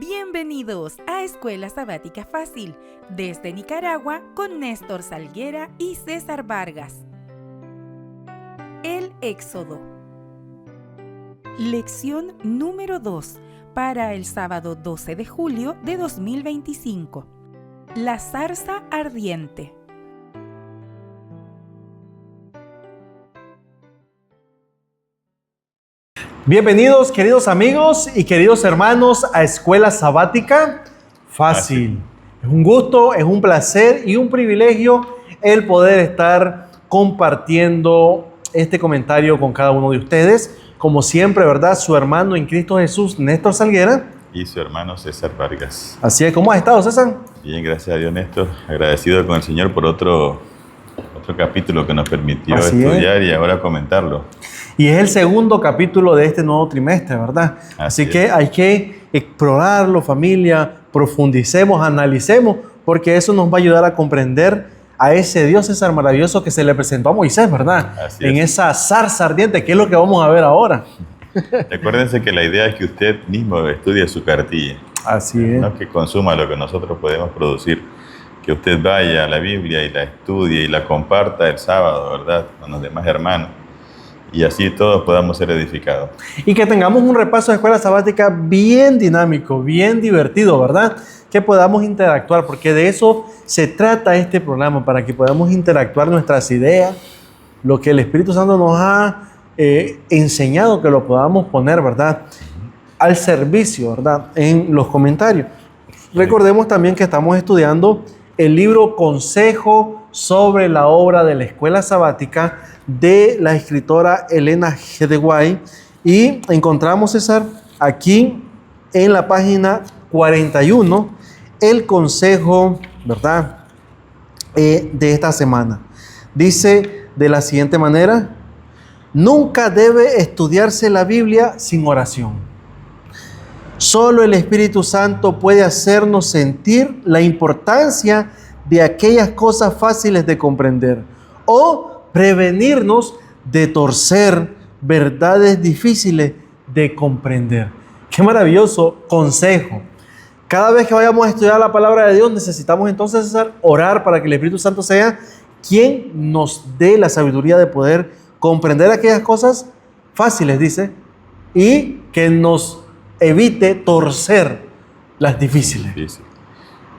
Bienvenidos a Escuela Sabática Fácil, desde Nicaragua con Néstor Salguera y César Vargas. El Éxodo. Lección número 2 para el sábado 12 de julio de 2025. La zarza ardiente. Bienvenidos, queridos amigos y queridos hermanos, a Escuela Sabática Fácil. Es un gusto, es un placer y un privilegio el poder estar compartiendo este comentario con cada uno de ustedes. Como siempre, ¿verdad? Su hermano en Cristo Jesús, Néstor Salguera. Y su hermano César Vargas. Así es, ¿cómo has estado, César? Bien, gracias a Dios, Néstor. Agradecido con el Señor por otro capítulo que nos permitió estudiar y ahora comentarlo. Y es el segundo capítulo de este nuevo trimestre, ¿verdad? Así que hay que explorarlo, familia, profundicemos, analicemos, porque eso nos va a ayudar a comprender a ese Dios César maravilloso que se le presentó a Moisés, ¿verdad? En esa zarza ardiente, que es lo que vamos a ver ahora. Recuérdense que la idea es que usted mismo estudie su cartilla. Así es. No que consuma lo que nosotros podemos producir. Que usted vaya a la Biblia y la estudie y la comparta el sábado, ¿verdad? Con los demás hermanos. Y así todos podamos ser edificados. Y que tengamos un repaso de escuela sabática bien dinámico, bien divertido, ¿verdad? Que podamos interactuar, porque de eso se trata este programa, para que podamos interactuar nuestras ideas, lo que el Espíritu Santo nos ha enseñado, que lo podamos poner, ¿verdad? Al servicio, ¿verdad? En los comentarios. Recordemos también que estamos estudiando el libro Consejo sobre la obra de la escuela sabática de la escritora Elena G. de White, y encontramos, César, aquí en la página 41 el consejo, ¿verdad? De esta semana. Dice de la siguiente manera: nunca debe estudiarse la Biblia sin oración. Solo el Espíritu Santo puede hacernos sentir la importancia de aquellas cosas fáciles de comprender o prevenirnos de torcer verdades difíciles de comprender. ¡Qué maravilloso consejo! Cada vez que vayamos a estudiar la palabra de Dios, necesitamos entonces, César, orar para que el Espíritu Santo sea quien nos dé la sabiduría de poder comprender aquellas cosas fáciles, dice, y que nos evite torcer las difíciles. Difícil.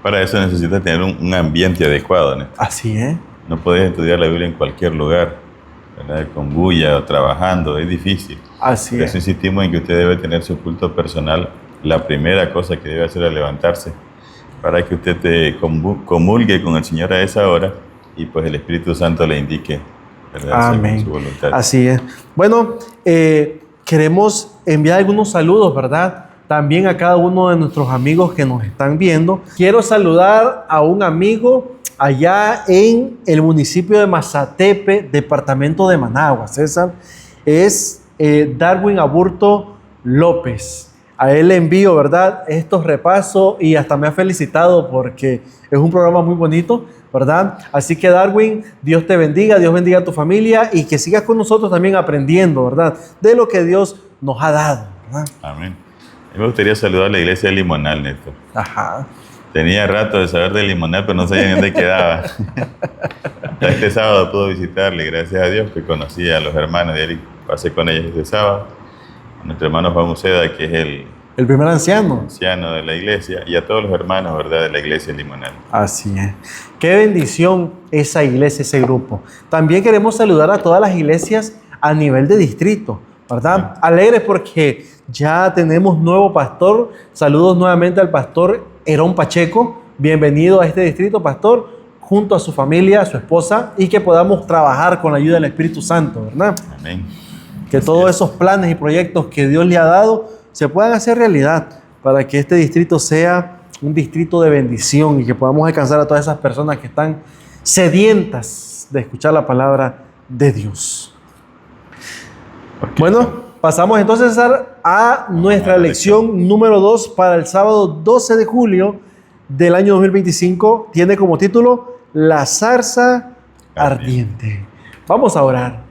Para eso necesitas tener un ambiente adecuado, ¿no? Así es. No podés estudiar la Biblia en cualquier lugar, ¿verdad? Con bulla o trabajando, es difícil. Así es. Por eso insistimos en que usted debe tener su culto personal. La primera cosa que debe hacer es levantarse, para que usted comulgue con el Señor a esa hora y pues el Espíritu Santo le indique, ¿verdad? Amén. Su voluntad. Así es. Bueno, queremos enviar algunos saludos, ¿verdad? También a cada uno de nuestros amigos que nos están viendo. Quiero saludar a un amigo allá en el municipio de Mazatepe, departamento de Managua, César. Es Darwin Aburto López. A él le envío, ¿verdad?, estos repasos, y hasta me ha felicitado porque es un programa muy bonito, ¿verdad? Así que, Darwin, Dios te bendiga, Dios bendiga a tu familia, y que sigas con nosotros también aprendiendo, ¿verdad?, de lo que Dios nos ha dado, ¿verdad? Amén. A mí me gustaría saludar a la iglesia de Limonal, Néstor. Ajá. Tenía rato de saber de Limonal, pero no sabía dónde quedaba. Este sábado pude visitarle, gracias a Dios, que conocí a los hermanos de Eric. Pasé con ellos este sábado. A nuestro hermano Juan Uceda, que es el primer anciano de la iglesia, y a todos los hermanos, ¿verdad?, de la iglesia de Limonal. Así es. Qué bendición esa iglesia, ese grupo. También queremos saludar a todas las iglesias a nivel de distrito, ¿verdad? Sí. Alegres porque ya tenemos nuevo pastor. Saludos nuevamente al pastor Herón Pacheco. Bienvenido a este distrito, pastor, junto a su familia, a su esposa, y que podamos trabajar con la ayuda del Espíritu Santo, ¿verdad? Amén. Que todos esos planes y proyectos que Dios le ha dado se puedan hacer realidad, para que este distrito sea un distrito de bendición y que podamos alcanzar a todas esas personas que están sedientas de escuchar la palabra de Dios. Bueno, pasamos entonces, César, a nuestra lección número 2 para el sábado 12 de julio del año 2025. Tiene como título La zarza ardiente. Vamos a orar.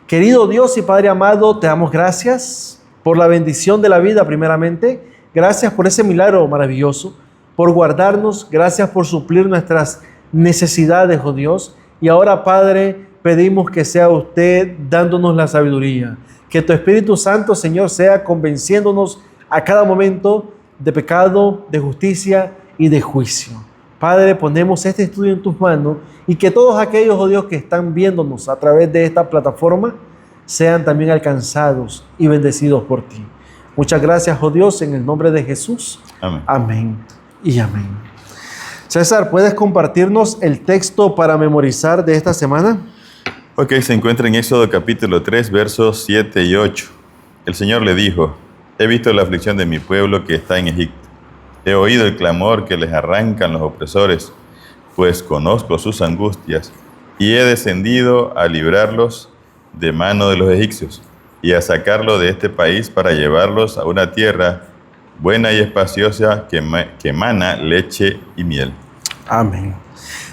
Querido Dios y Padre amado, te damos gracias por la bendición de la vida primeramente. gracias por ese milagro maravilloso, por guardarnos, gracias por suplir nuestras necesidades, oh Dios. Y ahora, Padre, pedimos que sea usted dándonos la sabiduría, que tu Espíritu Santo, Señor, sea convenciéndonos a cada momento de pecado, de justicia y de juicio. Padre, ponemos este estudio en tus manos y que todos aquellos, oh Dios, que están viéndonos a través de esta plataforma sean también alcanzados y bendecidos por ti. Muchas gracias, oh Dios, en el nombre de Jesús. Amén. Amén y amén. César, ¿puedes compartirnos el texto para memorizar de esta semana? Ok, se encuentra en Éxodo capítulo 3, versos 7 y 8. El Señor le dijo: he visto la aflicción de mi pueblo que está en Egipto. He oído el clamor que les arrancan los opresores, pues conozco sus angustias, y he descendido a librarlos de mano de los egipcios, y a sacarlos de este país para llevarlos a una tierra buena y espaciosa que emana leche y miel. Amén.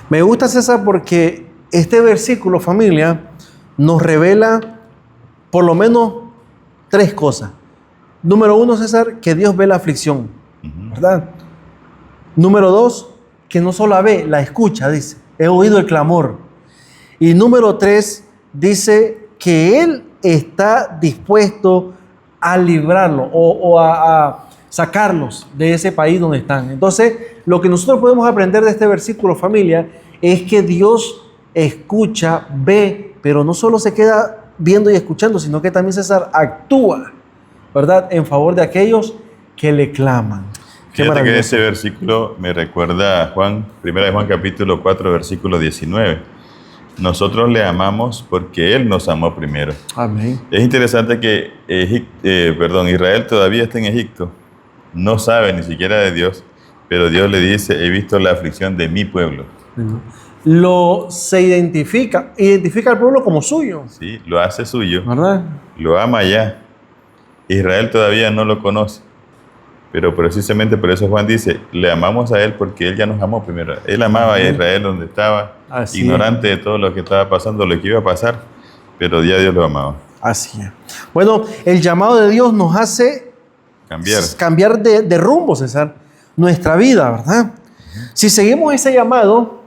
Me gusta, César, porque este versículo, familia, nos revela por lo menos 3 cosas. Número 1, César, que Dios ve la aflicción, ¿verdad? Número 2, que no solo la ve, la escucha, dice. He oído el clamor. Y número 3, dice que Él está dispuesto a librarlo o a sacarlos de ese país donde están. Entonces, lo que nosotros podemos aprender de este versículo, familia, es que Dios escucha, ve, pero no solo se queda viendo y escuchando, sino que también, César, actúa, ¿verdad?, en favor de aquellos que le claman. Fíjate que ese versículo me recuerda a Juan, 1 Juan capítulo 4, versículo 19. Nosotros le amamos porque Él nos amó primero. Amén. Es interesante que Israel todavía está en Egipto, no sabe ni siquiera de Dios, pero Dios le dice: he visto la aflicción de mi pueblo. Se identifica al pueblo como suyo. Sí, lo hace suyo, ¿verdad? lo ama ya. Israel todavía no lo conoce, pero precisamente por eso Juan dice: le amamos a Él porque Él ya nos amó primero. Él amaba a Israel donde estaba, Así ignorante de todo lo que estaba pasando, lo que iba a pasar, pero ya Dios lo amaba. Así es. Bueno, el llamado de Dios nos hace cambiar de rumbo, César, nuestra vida, ¿verdad? Si seguimos ese llamado,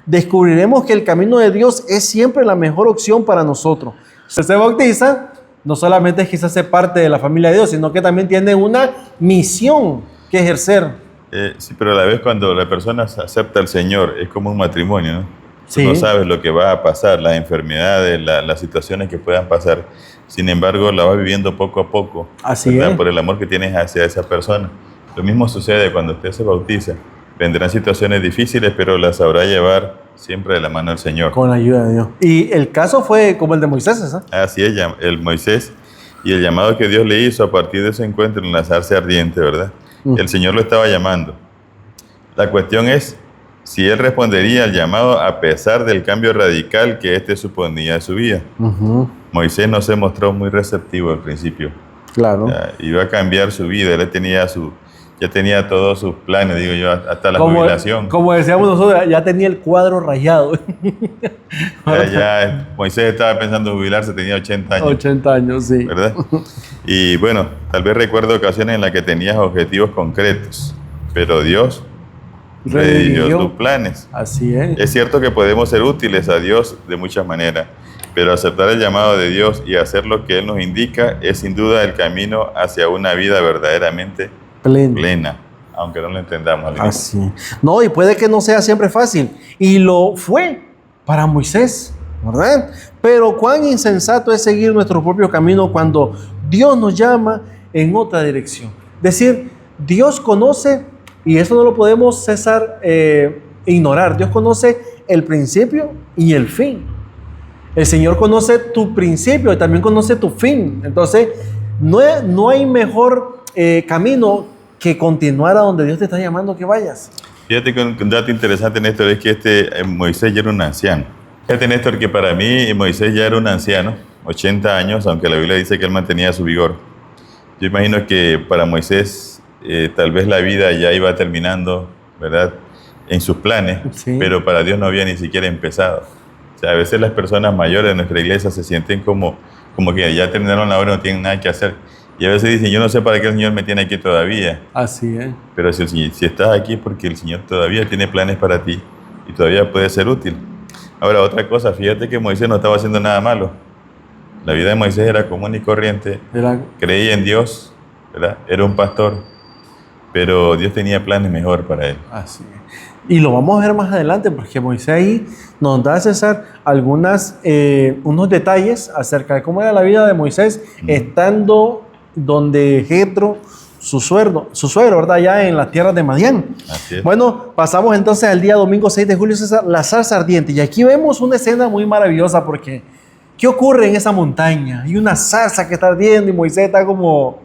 descubriremos que el camino de Dios es siempre la mejor opción para nosotros. Si se bautiza, no solamente es que se hace parte de la familia de Dios, sino que también tiene una misión que ejercer. Sí, pero a la vez cuando la persona acepta al Señor, es como un matrimonio, ¿no? Sí. Tú no sabes lo que va a pasar, las enfermedades, las situaciones que puedan pasar. Sin embargo, la vas viviendo poco a poco. Así ¿verdad? es. Por el amor que tienes hacia esa persona. Lo mismo sucede cuando usted se bautiza. Vendrán situaciones difíciles, pero las sabrá llevar siempre de la mano del Señor. Con la ayuda de Dios. Y el caso fue como el de Moisés, ¿sabes? Así es, el Moisés y el llamado que Dios le hizo a partir de ese encuentro en la zarza ardiente, ¿verdad? El Señor lo estaba llamando. La cuestión es si él respondería al llamado a pesar del cambio radical que éste suponía de su vida. Moisés no se mostró muy receptivo al principio. Claro. Iba a cambiar su vida, él ya tenía todos sus planes, digo yo, hasta la jubilación. Como decíamos nosotros, ya tenía el cuadro rayado. Moisés estaba pensando en jubilarse, tenía 80 años. 80 años, sí. ¿Verdad? Y bueno, tal vez recuerdo ocasiones en las que tenías objetivos concretos, pero Dios redirigió tus planes. Así es. Es cierto que podemos ser útiles a Dios de muchas maneras, pero aceptar el llamado de Dios y hacer lo que Él nos indica es sin duda el camino hacia una vida verdaderamente plena, aunque no lo entendamos al inicio. Así. No, y puede que no sea siempre fácil. Y lo fue para Moisés, ¿verdad? Pero cuán insensato es seguir nuestro propio camino cuando Dios nos llama en otra dirección. Es decir, Dios conoce, y eso no lo podemos, César, ignorar. Dios conoce el principio y el fin. El Señor conoce tu principio y también conoce tu fin. Entonces, no hay mejor camino que continuar a donde Dios te está llamando que vayas. Fíjate que un dato interesante, Néstor, es que Moisés ya era un anciano. Fíjate, Néstor, que para mí Moisés ya era un anciano, 80 años, aunque la Biblia dice que él mantenía su vigor. Yo imagino que para Moisés tal vez la vida ya iba terminando, ¿verdad?, en sus planes, sí, pero para Dios no había ni siquiera empezado. O sea, a veces las personas mayores de nuestra iglesia se sienten como que ya terminaron la obra y no tienen nada que hacer. Y a veces dicen, yo no sé para qué el Señor me tiene aquí todavía. Así es. Pero si estás aquí es porque el Señor todavía tiene planes para ti y todavía puede ser útil. Ahora, otra cosa, fíjate que Moisés no estaba haciendo nada malo. La vida de Moisés era común y corriente. Creía en Dios, ¿verdad? Era un pastor, pero Dios tenía planes mejor para él. Así es. Y lo vamos a ver más adelante, porque Moisés ahí nos da, César, unos detalles acerca de cómo era la vida de Moisés estando donde Jetro, su suegro, ¿verdad? Allá en las tierras de Madián. Así es. Bueno, pasamos entonces al día domingo 6 de julio, César, la zarza ardiente. Y aquí vemos una escena muy maravillosa, porque ¿qué ocurre en esa montaña? Hay una zarza que está ardiendo y Moisés está como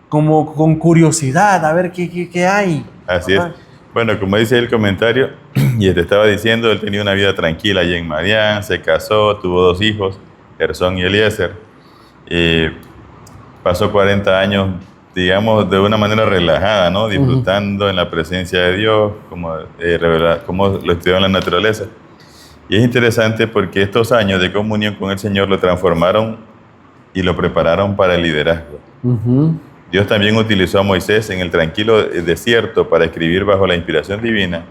con curiosidad a ver qué hay. Así es. Bueno, como dice el comentario, y te estaba diciendo, él tenía una vida tranquila allí en Madián, se casó, tuvo 2 hijos, Gersón y Eliezer. Pasó 40 años, digamos, de una manera relajada, ¿no? Disfrutando en la presencia de Dios, como lo estudió en la naturaleza. Y es interesante porque estos años de comunión con el Señor lo transformaron y lo prepararon para el liderazgo. Dios también utilizó a Moisés en el tranquilo desierto para escribir bajo la inspiración divina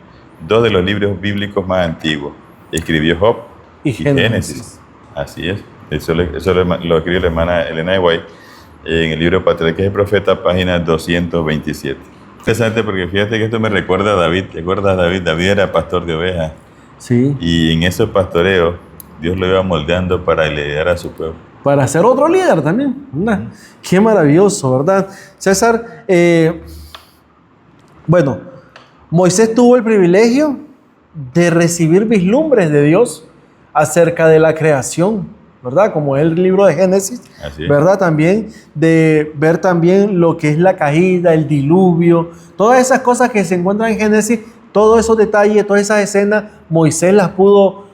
2 de los libros bíblicos más antiguos. Escribió Job y Génesis. Así es. Eso lo escribió la hermana Elena de White en el libro Patriarcas y Profetas, página 227. Interesante porque fíjate que esto me recuerda a David. ¿Te acuerdas, David? David era pastor de ovejas. Sí. Y en esos pastoreos, Dios lo iba moldeando para liderar a su pueblo. Para ser otro líder también. Qué maravilloso, ¿verdad? César, bueno, Moisés tuvo el privilegio de recibir vislumbres de Dios acerca de la creación, ¿verdad? Como el libro de Génesis, ¿verdad? También de ver también lo que es la caída, el diluvio, todas esas cosas que se encuentran en Génesis, todos esos detalles, todas esas escenas, Moisés las pudo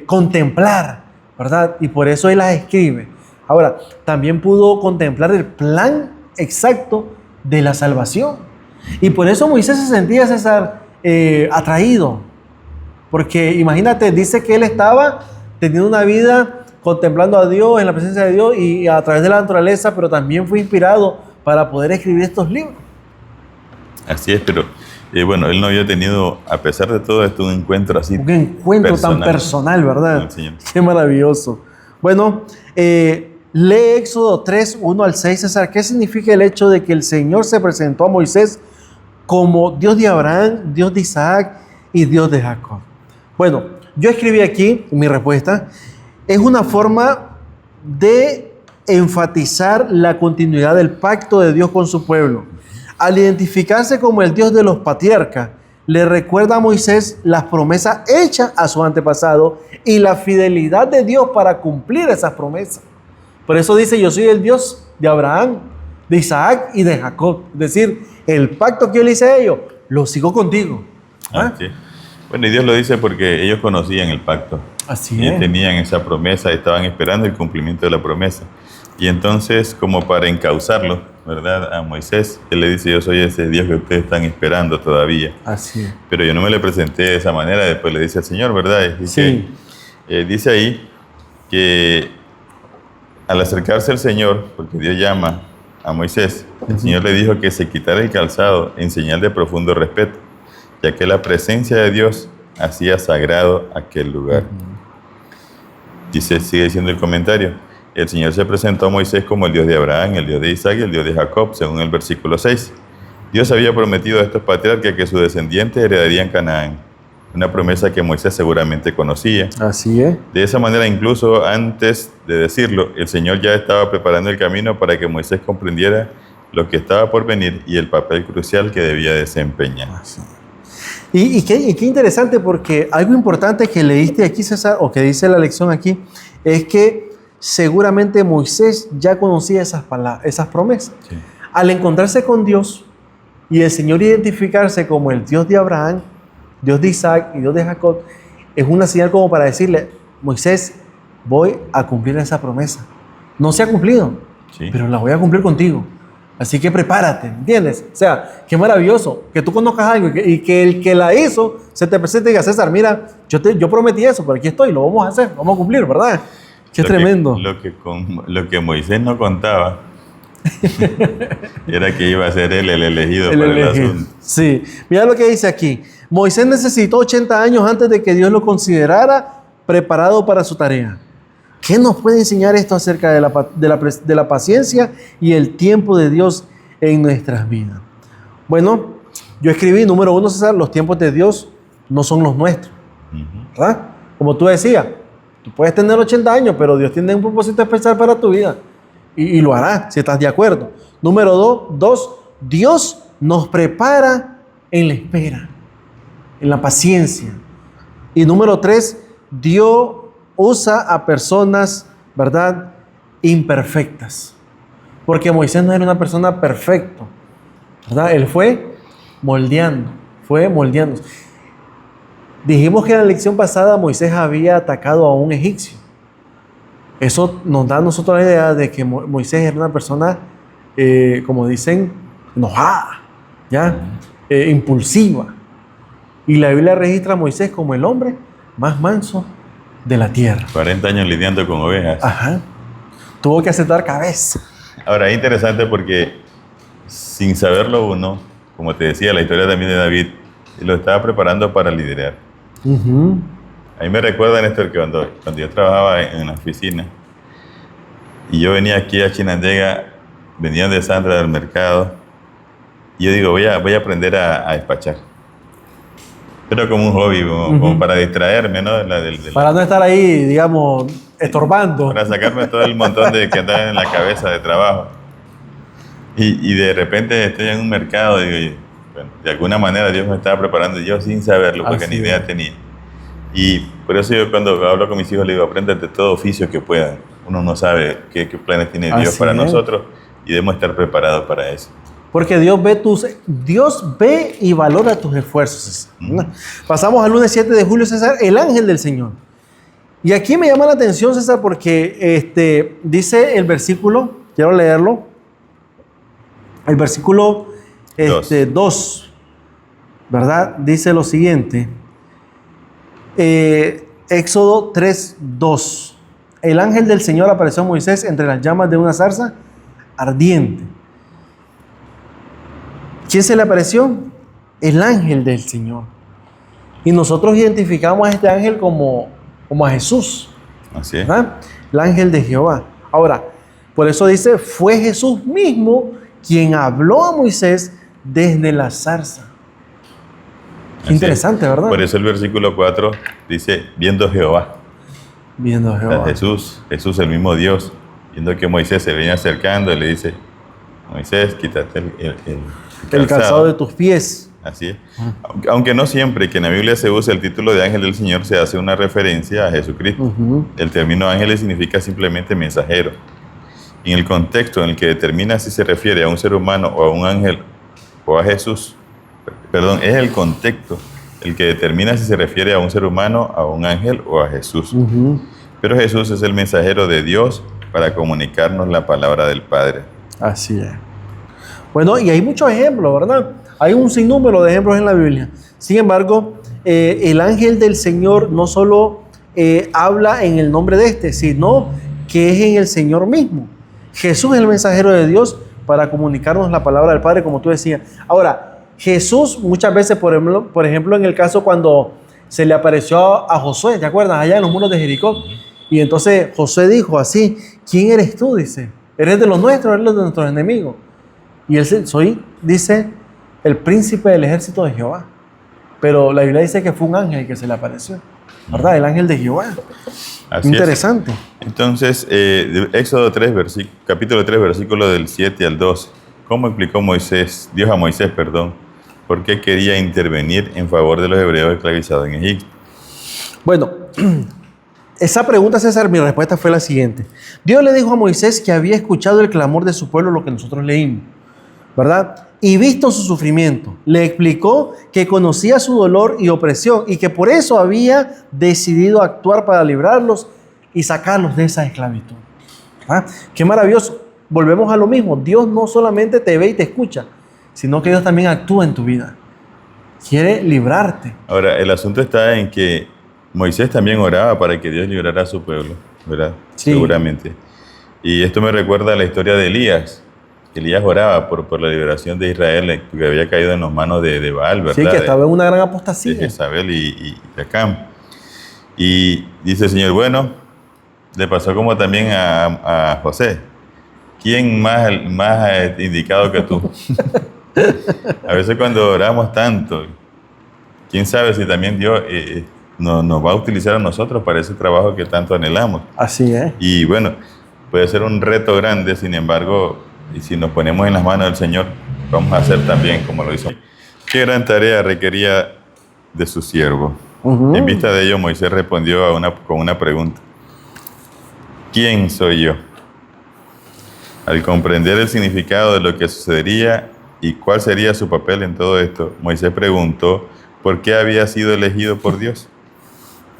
contemplar, ¿verdad? Y por eso él las escribe. Ahora, también pudo contemplar el plan exacto de la salvación. Y por eso Moisés se sentía, César, atraído. Porque imagínate, dice que él estaba teniendo una vida contemplando a Dios, en la presencia de Dios y a través de la naturaleza, pero también fue inspirado para poder escribir estos libros. Así es, pero bueno, él no había tenido, a pesar de todo esto, un encuentro así. Un encuentro personal, tan personal, ¿verdad? Qué maravilloso. Bueno, lee Éxodo 3, 1 al 6, César. ¿Qué significa el hecho de que el Señor se presentó a Moisés como Dios de Abraham, Dios de Isaac y Dios de Jacob? Bueno, yo escribí aquí mi respuesta. Es una forma de enfatizar la continuidad del pacto de Dios con su pueblo. Al identificarse como el Dios de los patriarcas, le recuerda a Moisés las promesas hechas a su antepasado y la fidelidad de Dios para cumplir esas promesas. Por eso dice, yo soy el Dios de Abraham, de Isaac y de Jacob. Es decir, el pacto que yo le hice a ellos, lo sigo contigo. Sí. Bueno, y Dios lo dice porque ellos conocían el pacto. Así es. Y tenían esa promesa, estaban esperando el cumplimiento de la promesa. Y entonces, como para encauzarlo, ¿verdad? A Moisés, él le dice, yo soy ese Dios que ustedes están esperando todavía. Así es. Pero yo no me le presenté de esa manera, después le dice al Señor, ¿verdad? Sí. Dice ahí que al acercarse al Señor, porque Dios llama a Moisés, el Señor le dijo que se quitara el calzado en señal de profundo respeto, ya que la presencia de Dios hacía sagrado aquel lugar. Dice, sigue diciendo el comentario, el Señor se presentó a Moisés como el Dios de Abraham, el Dios de Isaac y el Dios de Jacob, según el versículo 6. Dios había prometido a estos patriarcas que sus descendientes heredarían Canaán, una promesa que Moisés seguramente conocía. Así es. De esa manera, incluso antes de decirlo, el Señor ya estaba preparando el camino para que Moisés comprendiera lo que estaba por venir y el papel crucial que debía desempeñar. Y qué interesante, porque algo importante que leíste aquí, César, o que dice la lección aquí, es que seguramente Moisés ya conocía esas promesas. Sí. Al encontrarse con Dios y el Señor identificarse como el Dios de Abraham, Dios de Isaac y Dios de Jacob, es una señal como para decirle, Moisés, voy a cumplir esa promesa. No se ha cumplido, pero la voy a cumplir contigo. Así que prepárate, ¿entiendes? O sea, qué maravilloso que tú conozcas algo y que el que la hizo se te presente y diga, César, mira, yo prometí eso, pero aquí estoy, lo vamos a hacer, vamos a cumplir, ¿verdad? Qué tremendo. Lo que Moisés no contaba Era que iba a ser él el elegido El para el elegido. asunto. Sí, mira lo que dice aquí. Moisés necesitó 80 años antes de que Dios lo considerara preparado para su tarea. ¿Qué nos puede enseñar esto acerca de la paciencia y el tiempo de Dios en nuestras vidas? Bueno, yo escribí, número 1, César, los tiempos de Dios no son los nuestros. ¿Verdad? Como tú decías, tú puedes tener 80 años, pero Dios tiene un propósito especial para tu vida. Y lo hará, si estás de acuerdo. Número 2, Dios nos prepara en la espera, en la paciencia. Y número 3, Dios usa a personas, ¿verdad?, imperfectas. Porque Moisés no era una persona perfecta, ¿verdad? Él fue moldeando. Dijimos que en la lección pasada Moisés había atacado a un egipcio. Eso nos da a nosotros la idea de que Moisés era una persona, como dicen, enojada, ¿ya? Impulsiva. Y la Biblia registra a Moisés como el hombre más manso de la tierra. 40 años lidiando con ovejas. Ajá. Tuvo que aceptar cabeza. Ahora, es interesante porque sin saberlo uno, como te decía, la historia también de David, lo estaba preparando para liderar. A mí me recuerda, Néstor, que cuando yo trabajaba en la oficina y yo venía aquí a Chinandega, venían de Sandra del mercado, y yo digo, voy a aprender a despachar. Pero como un hobby, como para distraerme, ¿no? Para no estar ahí, digamos, estorbando. Para sacarme todo el montón de que andaba en la cabeza de trabajo. Y de repente estoy en un mercado, digo, y, bueno, de alguna manera Dios me estaba preparando, yo sin saberlo, porque ni idea tenía. Y por eso yo cuando hablo con mis hijos, le digo, apréndete todo oficio que puedan. Uno no sabe qué planes tiene Dios para nosotros y debemos estar preparados para eso. Porque Dios ve y valora tus esfuerzos. Pasamos al lunes 7 de julio, César, el ángel del Señor. Y aquí me llama la atención, César, porque dice el versículo, quiero leerlo, el versículo 2, ¿verdad? Dice lo siguiente, Éxodo 3:2. El ángel del Señor apareció a Moisés entre las llamas de una zarza ardiente. ¿Quién se le apareció? El ángel del Señor. Y nosotros identificamos a este ángel como a Jesús. Así es. ¿Verdad? El ángel de Jehová. Ahora, por eso dice, fue Jesús mismo quien habló a Moisés desde la zarza. Qué interesante, ¿verdad? Por eso el versículo 4 dice, viendo Jehová. Viendo a Jehová. Jesús, el mismo Dios, viendo que Moisés se venía acercando, y le dice, Moisés, quítate el calzado de tus pies. Así es. Aunque no siempre que en la Biblia se usa el título de ángel del Señor se hace una referencia a Jesucristo. El término ángel significa simplemente mensajero. En el contexto en el que determina si se refiere a un ser humano o a un ángel o a Jesús, es el contexto el que determina si se refiere a un ser humano, a un ángel o a Jesús. Pero Jesús es el mensajero de Dios para comunicarnos la palabra del Padre. Así es. Bueno, y hay muchos ejemplos, ¿verdad? Hay un sinnúmero de ejemplos en la Biblia. Sin embargo, el ángel del Señor no solo habla en el nombre de sino que es en el Señor mismo. Jesús es el mensajero de Dios para comunicarnos la palabra del Padre, como tú decías. Ahora, Jesús muchas veces, por ejemplo, en el caso cuando se le apareció a Josué, ¿te acuerdas? Allá en los muros de Jericó. Y entonces Josué dijo así, ¿quién eres tú? Dice, ¿eres de los nuestros? ¿Eres de nuestros enemigos? Y él dice, el príncipe del ejército de Jehová. Pero la Biblia dice que fue un ángel que se le apareció, ¿verdad? El ángel de Jehová. Así interesante. Es. Entonces, Éxodo 3, capítulo 3, versículo del 7 al 12. ¿Cómo explicó Dios a Moisés, por qué quería intervenir en favor de los hebreos esclavizados en Egipto? Bueno, esa pregunta, César, mi respuesta fue la siguiente. Dios le dijo a Moisés que había escuchado el clamor de su pueblo, lo que nosotros leímos, ¿verdad? Y visto su sufrimiento. Le explicó que conocía su dolor y opresión y que por eso había decidido actuar para librarlos y sacarlos de esa esclavitud. ¿Ah? Qué maravilloso. Volvemos a lo mismo. Dios no solamente te ve y te escucha, sino que Dios también actúa en tu vida. Quiere librarte. Ahora, el asunto está en que Moisés también oraba para que Dios librara a su pueblo, ¿verdad? Sí. Seguramente. Y esto me recuerda a la historia de Elías. Elías oraba por la liberación de Israel, que había caído en las manos de Baal, ¿verdad? Sí, que estaba en una gran De apostasía. Jezabel y de Acán. Y dice el Señor, bueno, le pasó como también a José. ¿Quién más indicado que tú? A veces cuando oramos tanto, quién sabe si también Dios nos va a utilizar a nosotros para ese trabajo que tanto anhelamos. Así es. Y bueno, puede ser un reto grande, sin embargo, y si nos ponemos en las manos del Señor, vamos a hacer también como lo hizo. ¿Qué gran tarea requería de su siervo? Ujú. En vista de ello, Moisés respondió con una pregunta. ¿Quién soy yo? Al comprender el significado de lo que sucedería y cuál sería su papel en todo esto, Moisés preguntó por qué había sido elegido por Dios.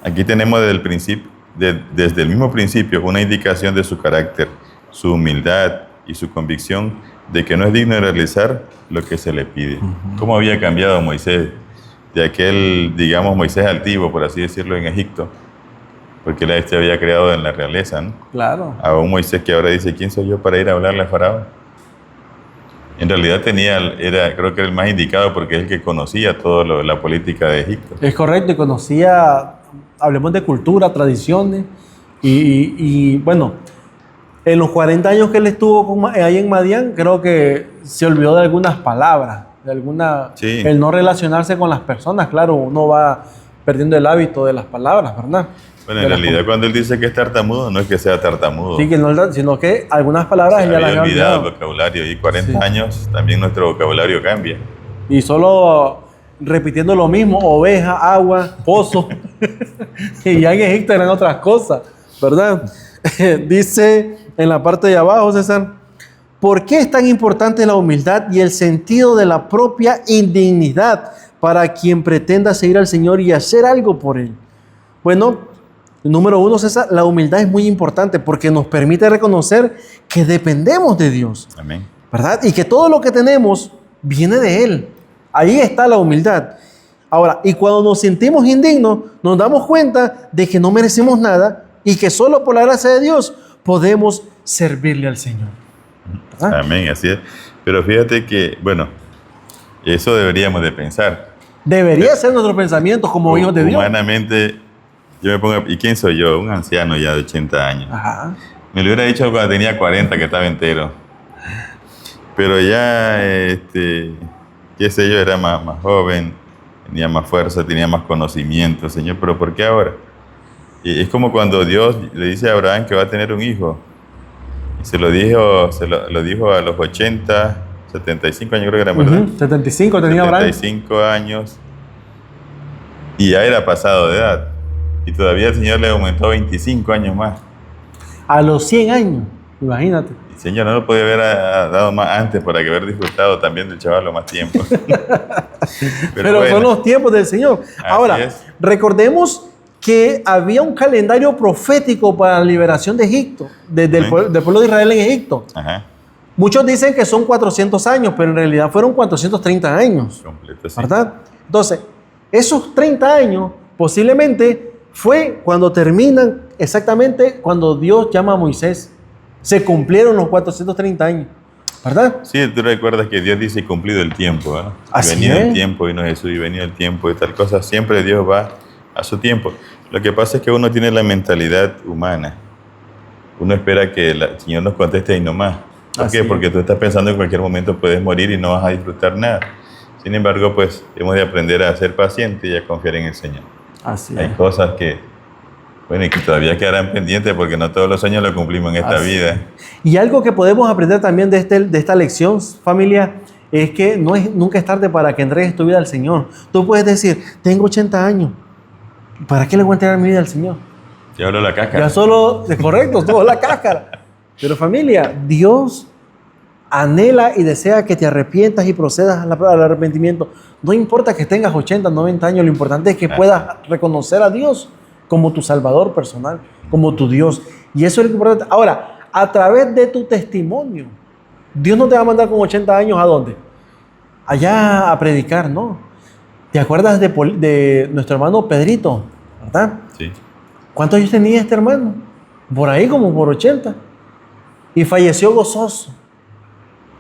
Aquí tenemos desde el mismo principio una indicación de su carácter, su humildad y su convicción de que no es digno de realizar lo que se le pide. ¿Cómo había cambiado Moisés de aquel, digamos, Moisés altivo, por así decirlo, en Egipto? Porque él se había creado en la realeza, ¿no? Claro. A un Moisés que ahora dice, ¿quién soy yo para ir a hablarle a Faraón? En realidad creo que era el más indicado porque es el que conocía toda la política de Egipto. Es correcto, y conocía, hablemos de cultura, tradiciones, y bueno, en los 40 años que él estuvo ahí en Madián, creo que se olvidó de algunas palabras, Sí. el no relacionarse con las personas. Claro, uno va perdiendo el hábito de las palabras, ¿verdad? Bueno, en realidad cuando él dice que es tartamudo, no es que sea tartamudo. Sí, que no, sino que algunas palabras Se ya las había había olvidado el olvidado. vocabulario y 40 Sí. años también nuestro vocabulario cambia. Y solo repitiendo lo mismo: oveja, agua, pozo. Y ya en Egipto eran otras cosas, ¿verdad? Dice en la parte de abajo, César, ¿por qué es tan importante la humildad y el sentido de la propia indignidad para quien pretenda seguir al Señor y hacer algo por Él? Bueno, número uno, César, la humildad es muy importante porque nos permite reconocer que dependemos de Dios, Amén. ¿verdad? Y que todo lo que tenemos viene de Él. Ahí está la humildad. Ahora, y cuando nos sentimos indignos, nos damos cuenta de que no merecemos nada y que solo por la gracia de Dios podemos servirle al Señor, ¿verdad? Amén, así es. Pero fíjate que, bueno, eso deberíamos de pensar. Debería ser nuestro pensamiento como hijos de Dios. Humanamente, yo me pongo, ¿y quién soy yo? Un anciano ya de 80 años. Ajá. Me lo hubiera dicho cuando tenía 40, que estaba entero. Pero ya, qué sé yo, era más joven, tenía más fuerza, tenía más conocimiento, Señor, pero ¿por qué ahora? Y es como cuando Dios le dice a Abraham que va a tener un hijo. Y se lo dijo a los 80, 75 años creo que era, ¿verdad? 75 tenía Abraham. 75 años. Y ya era pasado de edad. Y todavía el Señor le aumentó 25 años más. A los 100 años, imagínate. El Señor no lo podía haber dado más antes para que haber disfrutado también del chaval más tiempo. Pero bueno, son los tiempos del Señor. Ahora, es. recordemos que había un calendario profético para la liberación de Egipto, del pueblo de Israel en Egipto. Ajá, Muchos dicen que son 400 años, pero en realidad fueron 430 años, completo, sí. ¿verdad? Entonces, esos 30 años posiblemente fue cuando terminan exactamente cuando Dios llama a Moisés. Se cumplieron los 430 años, ¿verdad? Sí, tú recuerdas que Dios dice cumplido el tiempo, ¿no? Así Venido es. el tiempo, vino Jesús y venido el tiempo y tal cosa. Siempre Dios va a su tiempo. Lo que pasa es que uno tiene la mentalidad humana. Uno espera que el Señor nos conteste ahí nomás. ¿Por Así qué? es. Porque tú estás pensando en cualquier momento puedes morir y no vas a disfrutar nada. Sin embargo, pues hemos de aprender a ser pacientes y a confiar en el Señor. Así Hay es. cosas que, bueno, y que todavía quedarán pendientes porque no todos los sueños los cumplimos en esta Así vida. Y algo que podemos aprender también de esta lección, familia, es que nunca es tarde para que entregues tu vida al Señor. Tú puedes decir, tengo 80 años, ¿para qué le voy a entregar mi vida al Señor? Ya hablo la cáscara. Ya solo, es correcto, todo la cáscara. Pero familia, Dios anhela y desea que te arrepientas y procedas al arrepentimiento. No importa que tengas 80, 90 años, lo importante es que puedas reconocer a Dios como tu Salvador personal, como tu Dios. Y eso es lo importante. Ahora, a través de tu testimonio, Dios no te va a mandar con 80 años ¿a dónde? Allá a predicar, ¿no? ¿Te acuerdas de nuestro hermano Pedrito, verdad? Sí. ¿Cuántos años tenía este hermano? Por ahí como por 80. Y falleció gozoso.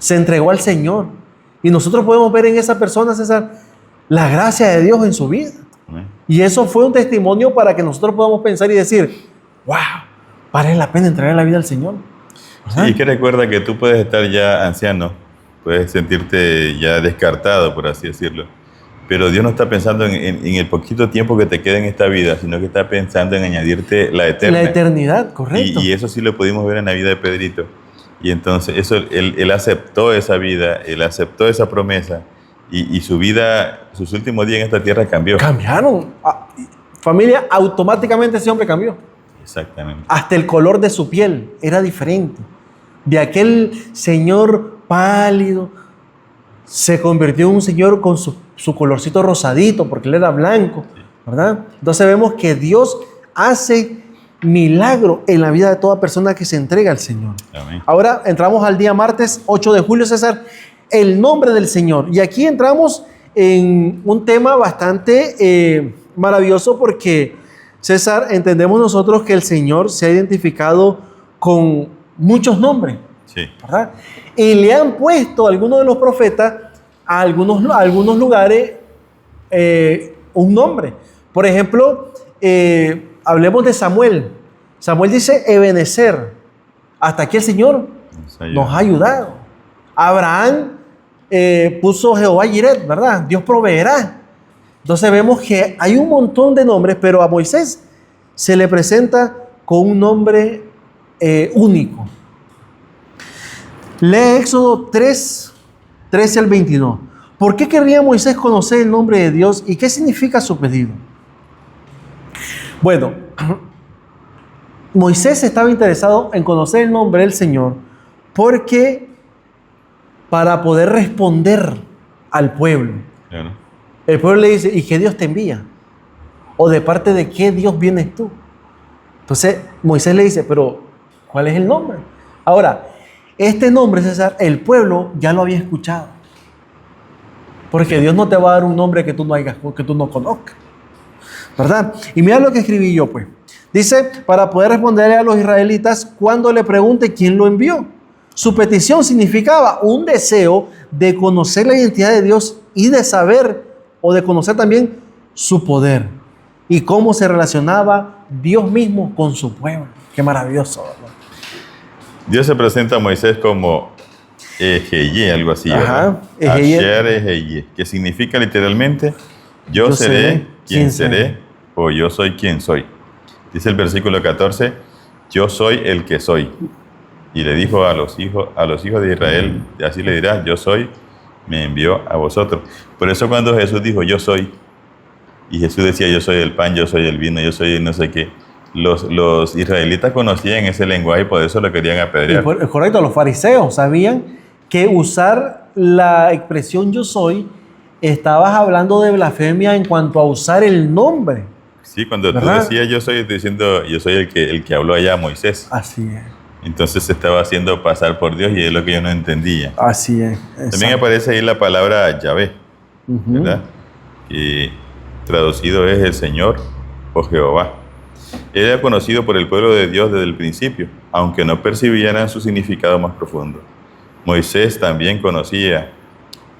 se entregó al Señor. Y nosotros podemos ver en esa persona, César, la gracia de Dios en su vida. Amén. Y eso fue un testimonio para que nosotros podamos pensar y decir, wow, vale la pena entregar la vida al Señor. Sí, y que recuerda que tú puedes estar ya anciano, puedes sentirte ya descartado, por así decirlo. Pero Dios no está pensando en el poquito tiempo que te queda en esta vida, sino que está pensando en añadirte la eterna. La eternidad, correcto. Y eso sí lo pudimos ver en la vida de Pedrito. Y entonces eso, él aceptó esa vida, él aceptó esa promesa, y su vida, sus últimos días en esta tierra cambió. Cambiaron. Familia, automáticamente ese hombre cambió. Exactamente. Hasta el color de su piel era diferente. De aquel señor pálido, se convirtió en un señor con su colorcito rosadito, porque él era blanco, ¿verdad? Entonces vemos que Dios hace milagro en la vida de toda persona que se entrega al Señor. Amén. Ahora entramos al día martes 8 de julio, César, el nombre del Señor. Y aquí entramos en un tema bastante maravilloso porque, César, entendemos nosotros que el Señor se ha identificado con muchos nombres, Sí. ¿verdad? Y le han puesto a algunos de los profetas a algunos lugares un nombre. Por ejemplo, hablemos de Samuel. Samuel dice Ebenezer. Hasta aquí el Señor nos ha ayudado. Abraham puso Jehová Jireh, ¿verdad? Dios proveerá. Entonces vemos que hay un montón de nombres, pero a Moisés se le presenta con un nombre único. Lee Éxodo 3, 13 al 22. ¿Por qué querría Moisés conocer el nombre de Dios y qué significa su pedido? Bueno, Moisés estaba interesado en conocer el nombre del Señor porque para poder responder al pueblo. Claro. El pueblo le dice, ¿y qué Dios te envía? ¿O de parte de qué Dios vienes tú? Entonces Moisés le dice, pero ¿cuál es el nombre? Ahora, este nombre, César, el pueblo ya lo había escuchado. Porque Dios no te va a dar un nombre que tú no conozcas. ¿Verdad? Y mira lo que escribí yo, pues. Dice, para poder responderle a los israelitas cuando le pregunte quién lo envió. Su petición significaba un deseo de conocer la identidad de Dios y de saber o de conocer también su poder y cómo se relacionaba Dios mismo con su pueblo. Qué maravilloso, ¿verdad? Dios se presenta a Moisés como Ejeye, algo así. Ajá, Asher Ejeye, que significa literalmente yo seré quien seré o yo soy quien soy. Dice el versículo 14, yo soy el que soy. Y le dijo a los hijos de Israel, así le dirás, yo soy, me envió a vosotros. Por eso cuando Jesús dijo yo soy, y Jesús decía yo soy el pan, yo soy el vino, yo soy el no sé qué, los israelitas conocían ese lenguaje y por eso lo querían apedrear. Correcto, los fariseos sabían que usar la expresión yo soy, estabas hablando de blasfemia en cuanto a usar el nombre. Sí, cuando ¿verdad? tú decías yo soy, estoy diciendo yo soy el que habló allá, Moisés. Así es. Entonces se estaba haciendo pasar por Dios y es lo que yo no entendía. Así es. También Exacto. aparece ahí la palabra Yahvé, ¿verdad? Que traducido es el Señor o Jehová. Él era conocido por el pueblo de Dios desde el principio, aunque no percibieran su significado más profundo. Moisés también conocía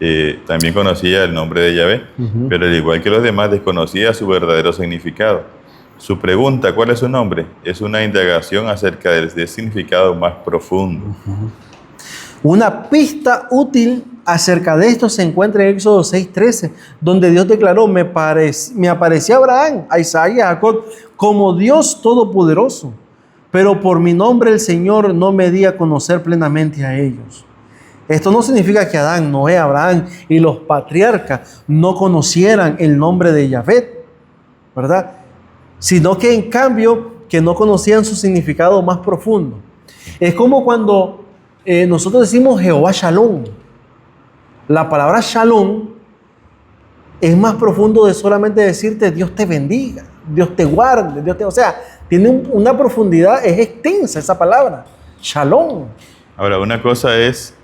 el nombre de Yahvé, pero al igual que los demás desconocía su verdadero significado. Su pregunta, ¿cuál es su nombre?, es una indagación acerca del significado más profundo. Una pista útil acerca de esto se encuentra en Éxodo 6:13, donde Dios declaró, me apareció a Abraham, a Isaac y a Jacob como Dios todopoderoso, pero por mi nombre el Señor no me di a conocer plenamente a ellos. Esto no significa que Adán, Noé, Abraham y los patriarcas no conocieran el nombre de Yahvé, ¿verdad? Sino que en cambio que no conocían su significado más profundo. Es como cuando nosotros decimos Jehová Shalom. La palabra Shalom es más profundo de solamente decirte Dios te bendiga, Dios te guarde, o sea, tiene una profundidad, es extensa esa palabra, Shalom. Ahora, una cosa es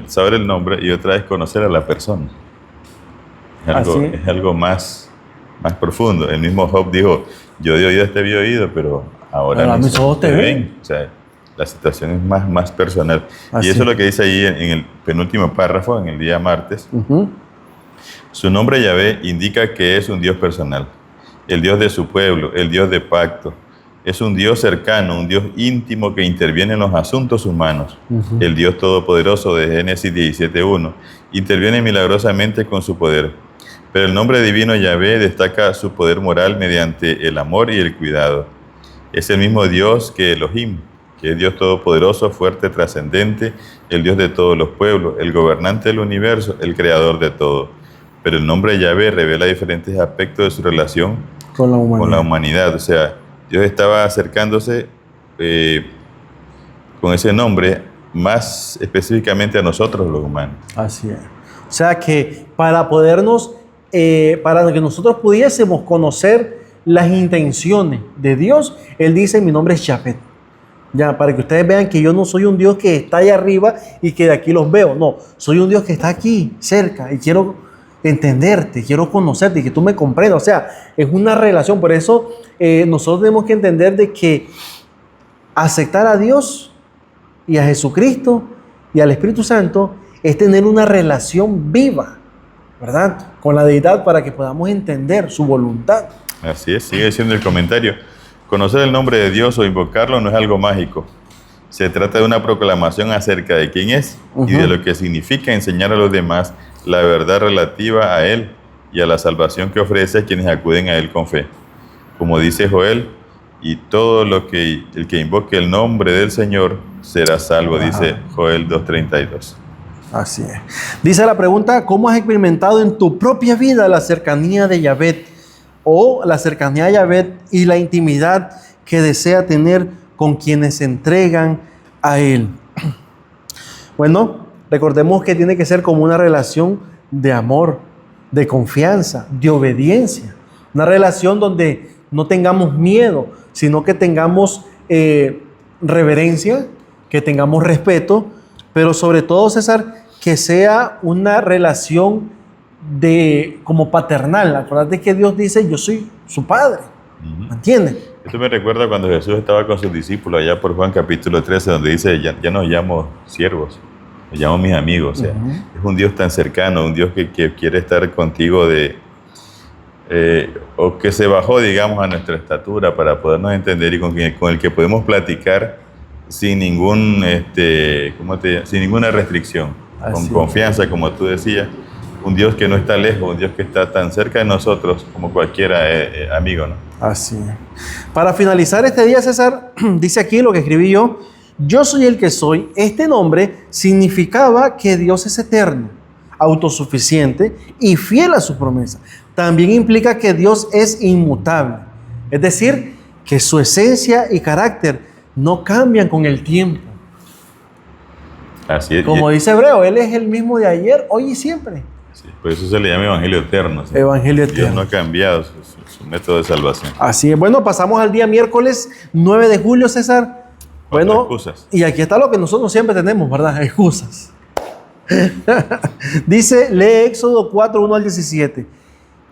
saber el nombre y otra es conocer a la persona. Es algo más profundo. El mismo Job dijo, yo de oído te había oído, pero ahora mis ojos te ven. O sea, la situación es más personal. Así. Y eso es lo que dice ahí en el penúltimo párrafo, en el día martes. Ujú. Su nombre Yahvé indica que es un Dios personal, el Dios de su pueblo, el Dios de pacto. Es un Dios cercano, un Dios íntimo que interviene en los asuntos humanos. Ujú. El Dios todopoderoso de Génesis 17:1 interviene milagrosamente con su poder. Pero el nombre divino Yahvé destaca su poder moral mediante el amor y el cuidado. Es el mismo Dios que Elohim, que es Dios todopoderoso, fuerte, trascendente, el Dios de todos los pueblos, el gobernante del universo, el creador de todo. Pero el nombre Yahvé revela diferentes aspectos de su relación Con la humanidad. con la humanidad. O sea, Dios estaba acercándose con ese nombre más específicamente a nosotros los humanos. Así es. O sea que para podernos, para que nosotros pudiésemos conocer las intenciones de Dios, Él dice, mi nombre es Yahvé. Ya, para que ustedes vean que yo no soy un Dios que está allá arriba y que de aquí los veo. No, soy un Dios que está aquí, cerca, y quiero entenderte, quiero conocerte y que tú me comprendas. O sea, es una relación. Por eso nosotros tenemos que entender de que aceptar a Dios y a Jesucristo y al Espíritu Santo es tener una relación viva, ¿verdad? Con la deidad para que podamos entender su voluntad. Así es, sigue siendo el comentario. Conocer el nombre de Dios o invocarlo no es algo mágico. Se trata de una proclamación acerca de quién es y de lo que significa enseñar a los demás la verdad relativa a Él y a la salvación que ofrece a quienes acuden a Él con fe. Como dice Joel, y todo el que invoque el nombre del Señor será salvo, dice Joel 2:32. Así es. Dice la pregunta, ¿cómo has experimentado en tu propia vida la cercanía de Yahvé o la cercanía de Yahvé y la intimidad que desea tener con quienes se entregan a Él? Bueno, recordemos que tiene que ser como una relación de amor, de confianza, de obediencia. Una relación donde no tengamos miedo, sino que tengamos reverencia, que tengamos respeto, pero sobre todo, César, que sea una relación como paternal. Acuérdate que Dios dice, yo soy su padre. ¿Me entiendes? Esto me recuerda cuando Jesús estaba con sus discípulos allá por Juan capítulo 13, donde dice, ya no llamo siervos, los llamo mis amigos. O sea, es un Dios tan cercano, un Dios que quiere estar contigo o que se bajó, digamos, a nuestra estatura para podernos entender y con el que podemos platicar sin ninguna restricción, con confianza, como tú decías. Un Dios que no está lejos, un Dios que está tan cerca de nosotros como cualquier amigo, ¿no? Así es. Para finalizar este día, César, dice aquí lo que escribí yo. Yo soy el que soy. Este nombre significaba que Dios es eterno, autosuficiente y fiel a su promesa. También implica que Dios es inmutable. Es decir, que su esencia y carácter no cambian con el tiempo. Así es. Como dice Hebreo, Él es el mismo de ayer, hoy y siempre. Sí, por eso se le llama Evangelio Eterno. ¿Sí? Evangelio Dios eterno. no ha cambiado su método de salvación. Así es. Bueno, pasamos al día miércoles 9 de julio, César. Bueno, excusas. Y aquí está lo que nosotros siempre tenemos, ¿verdad? Excusas. Dice, lee Éxodo 4, 1 al 17.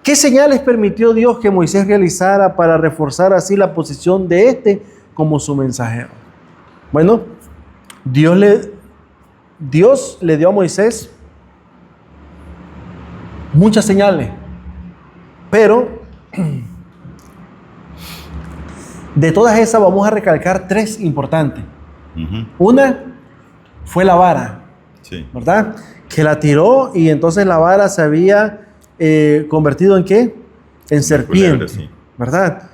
¿Qué señales permitió Dios que Moisés realizara para reforzar así la posición de éste como su mensajero? Bueno, Dios le dio a Moisés muchas señales, pero de todas esas vamos a recalcar tres importantes. Una fue la vara, Sí. ¿verdad? Que la tiró y entonces la vara se había convertido ¿en qué? En serpiente, culebra, sí. ¿verdad?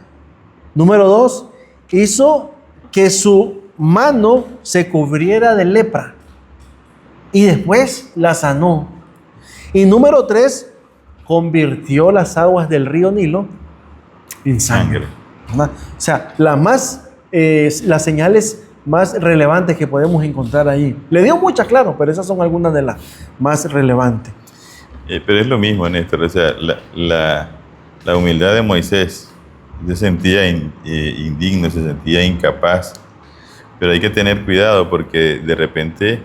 Número 2, hizo que su mano se cubriera de lepra y después la sanó. Y número 3, convirtió las aguas del río Nilo en sangre. ¿Verdad? O sea, las señales más relevantes que podemos encontrar ahí. Le dio muchas, claro, pero esas son algunas de las más relevantes. Pero es lo mismo, Néstor. O sea, la humildad de Moisés se sentía indigno, se sentía incapaz. Pero hay que tener cuidado porque de repente,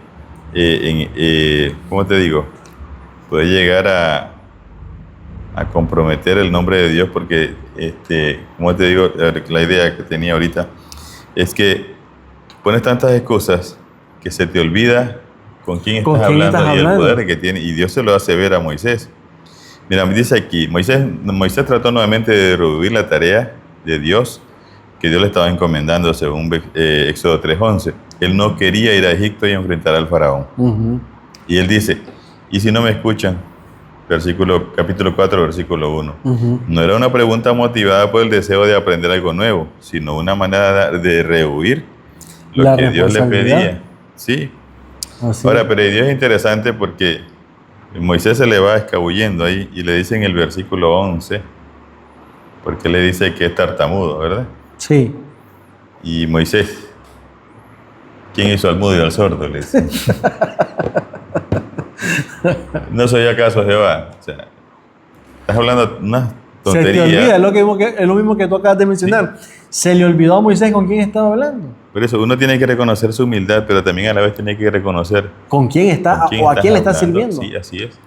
¿cómo te digo? Puede llegar a comprometer el nombre de Dios porque, como te digo, la idea que tenía ahorita es que pones tantas excusas que se te olvida con quién estás hablando y el poder que tiene. Y Dios se lo hace ver a Moisés. Mira, me dice aquí, Moisés trató nuevamente de rehuir la tarea de Dios que Dios le estaba encomendando según Éxodo 3:11. Él no quería ir a Egipto y enfrentar al faraón. Y él dice, ¿y si no me escuchan? Capítulo 4, versículo 1. No era una pregunta motivada por el deseo de aprender algo nuevo, sino una manera de rehuir lo que Dios le pedía. Sí. Ahora, pero Dios es interesante porque Moisés se le va escabullendo ahí y le dice en el versículo 11, porque le dice que es tartamudo, ¿verdad? Sí. Y Moisés, ¿quién hizo al mudo y al sordo? Le dice. ¿No soy acaso Jehová? O sea, estás hablando una tontería. Se te olvida, es lo mismo que tú acabas de mencionar. Sí. Se le olvidó a Moisés con quién estaba hablando. Por eso uno tiene que reconocer su humildad, pero también a la vez tiene que reconocer con quién está o a quién le está sirviendo. Sí, así es.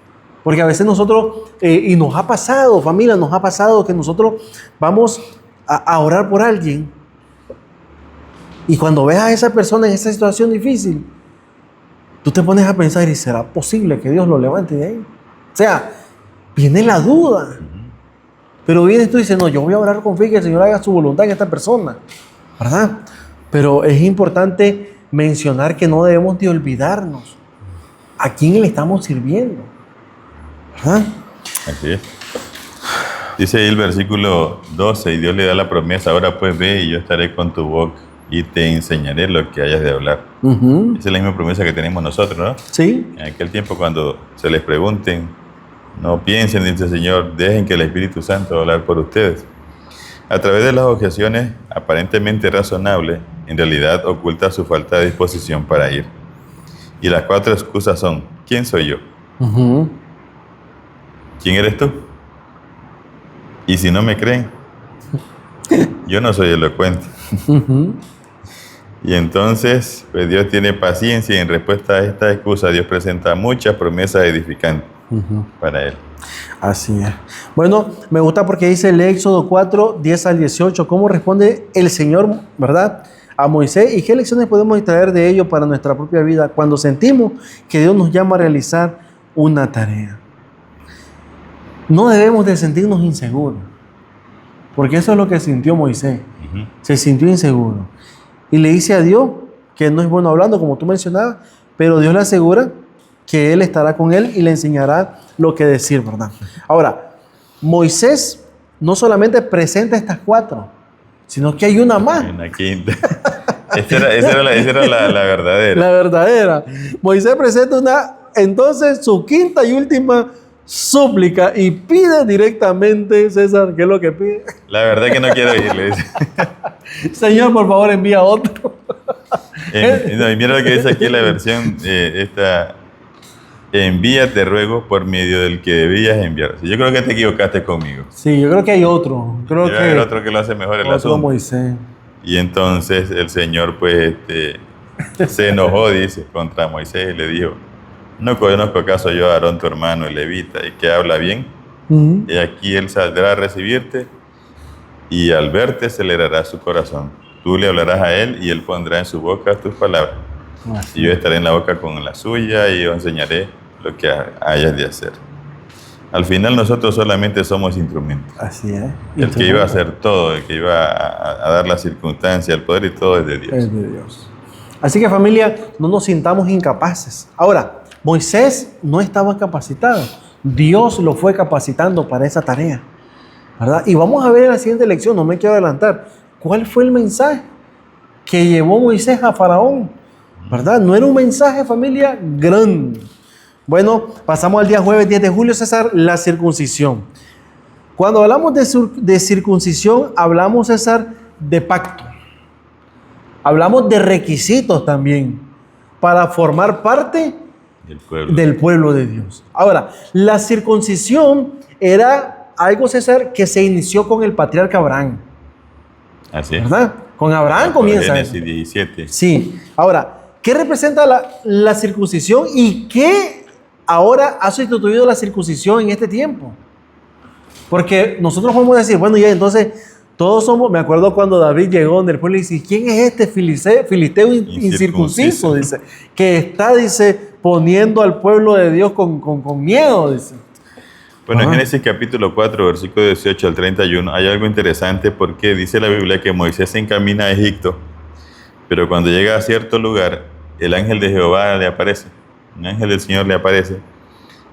Porque a veces nosotros, y nos ha pasado, familia, nos ha pasado que nosotros vamos a orar por alguien y cuando ves a esa persona en esa situación difícil, tú te pones a pensar, ¿y será posible que Dios lo levante de ahí? O sea, viene la duda. Pero vienes tú y dices, no, yo voy a orar con fe que el Señor haga su voluntad en esta persona, ¿verdad? Pero es importante mencionar que no debemos de olvidarnos a quién le estamos sirviendo, ¿verdad? Así es. Dice ahí el versículo 12, y Dios le da la promesa, ahora pues ve y yo estaré con tu boca y te enseñaré lo que hayas de hablar. Esa es la misma promesa que tenemos nosotros, ¿no? Sí. En aquel tiempo cuando se les pregunten, no piensen, dice el Señor, dejen que el Espíritu Santo hablar por ustedes. A través de las objeciones aparentemente razonables, en realidad oculta su falta de disposición para ir. Y las 4 excusas son, ¿quién soy yo? ¿Quién eres tú? Y si no me creen, yo no soy elocuente. Y entonces, pues Dios tiene paciencia y en respuesta a esta excusa, Dios presenta muchas promesas edificantes para él. Así es. Bueno, me gusta porque dice el Éxodo 4, 10 al 18, cómo responde el Señor, ¿verdad?, a Moisés y qué lecciones podemos extraer de ello para nuestra propia vida cuando sentimos que Dios nos llama a realizar una tarea. No debemos de sentirnos inseguros, porque eso es lo que sintió Moisés. Se sintió inseguro. Y le dice a Dios que no es bueno hablando, como tú mencionabas, pero Dios le asegura que Él estará con él y le enseñará lo que decir, ¿verdad? Ahora, Moisés no solamente presenta estas 4, sino que hay una más. Una quinta. Esa era la verdadera. La verdadera. Moisés presenta entonces su quinta y última súplica y pide directamente, César, ¿qué es lo que pide? La verdad que no quiero ir, le dice. Señor, por favor, envía otro. Y mira lo que dice aquí la versión, envía, te ruego, por medio del que debías enviar. Yo creo que te equivocaste conmigo. Sí, yo creo que hay otro. Hay otro que lo hace mejor el asunto. Moisés. Y entonces el Señor, pues, se enojó, dice, contra Moisés y le dijo, no conozco acaso yo a Aarón tu hermano, el levita, y que habla bien. Y aquí él saldrá a recibirte y al verte acelerará su corazón. Tú le hablarás a él y él pondrá en su boca tus palabras. Y yo estaré en la boca con la suya y yo enseñaré lo que hayas de hacer. Al final nosotros solamente somos instrumentos. Así es. El que iba a hacer todo, el que iba a dar la circunstancia, el poder y todo es de Dios. Es de Dios. Así que familia, no nos sintamos incapaces. Ahora, Moisés no estaba capacitado. Dios lo fue capacitando para esa tarea, ¿verdad? Y vamos a ver en la siguiente lección, no me quiero adelantar, ¿cuál fue el mensaje que llevó Moisés a Faraón? ¿Verdad? No era un mensaje, familia, grande. Bueno, pasamos al día jueves 10 de julio, César, la circuncisión. Cuando hablamos de circuncisión, hablamos, César, de pacto. Hablamos de requisitos también para formar parte del pueblo de Dios. Ahora, la circuncisión era algo, César, que se inició con el patriarca Abraham. Así es. ¿Verdad? Con Abraham comienza. Génesis 17. Sí. Ahora, ¿qué representa la circuncisión y qué ahora ha sustituido la circuncisión en este tiempo? Porque nosotros podemos decir, bueno, ya entonces Todos somos, me acuerdo cuando David llegó donde el pueblo y dice, ¿quién es este filisteo incircunciso? Dice, que está, dice, poniendo al pueblo de Dios con miedo, dice. Bueno, en Génesis capítulo 4, versículo 18 al 31, hay algo interesante porque dice la Biblia que Moisés se encamina a Egipto, pero cuando llega a cierto lugar, el ángel de Jehová le aparece, un ángel del Señor le aparece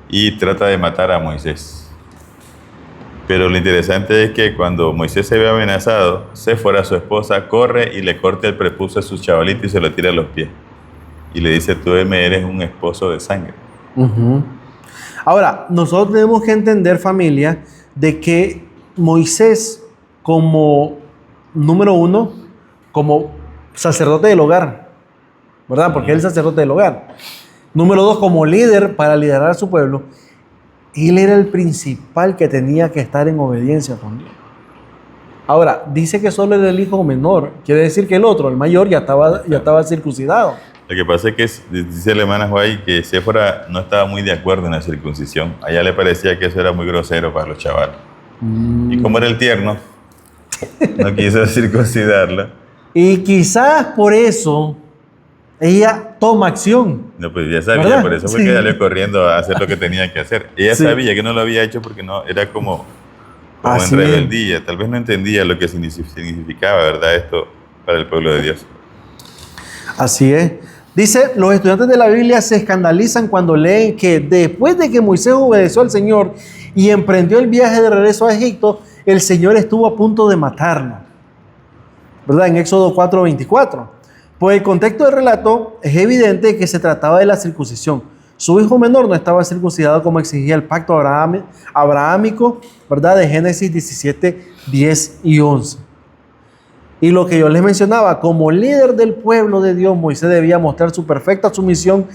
y trata de matar a Moisés. Pero lo interesante es que cuando Moisés se ve amenazado, Séfora, su esposa, corre y le corta el prepucio a su chavalito y se lo tira a los pies. Y le dice, tú me eres un esposo de sangre. Ahora, nosotros tenemos que entender, familia, de que Moisés, como número uno, como sacerdote del hogar, ¿verdad? Porque él es sacerdote del hogar. Número dos, como líder para liderar a su pueblo, él era el principal que tenía que estar en obediencia con Dios. Ahora, dice que solo era el hijo menor. Quiere decir que el otro, el mayor, ya estaba circuncidado. Lo que pasa es que dice la hermana Juay que Séfora no estaba muy de acuerdo en la circuncisión. A ella le parecía que eso era muy grosero para los chavales. Y como era el tierno, no quiso circuncidarla. Y quizás por eso ella toma acción. No, pues ya sabía, ¿verdad? por eso fue que salió corriendo a hacer lo que tenía que hacer. Ella sabía que no lo había hecho porque no, era como en rebeldía. Tal vez no entendía lo que significaba, ¿verdad? Esto para el pueblo de Dios. Así es. Dice, los estudiantes de la Biblia se escandalizan cuando leen que después de que Moisés obedeció al Señor y emprendió el viaje de regreso a Egipto, el Señor estuvo a punto de matarlo. ¿Verdad? En Éxodo 4:24. Pues el contexto del relato es evidente que se trataba de la circuncisión. Su hijo menor no estaba circuncidado como exigía el pacto abrahámico, ¿verdad? De Génesis 17, 10 y 11. Y lo que yo les mencionaba, como líder del pueblo de Dios, Moisés debía mostrar su perfecta sumisión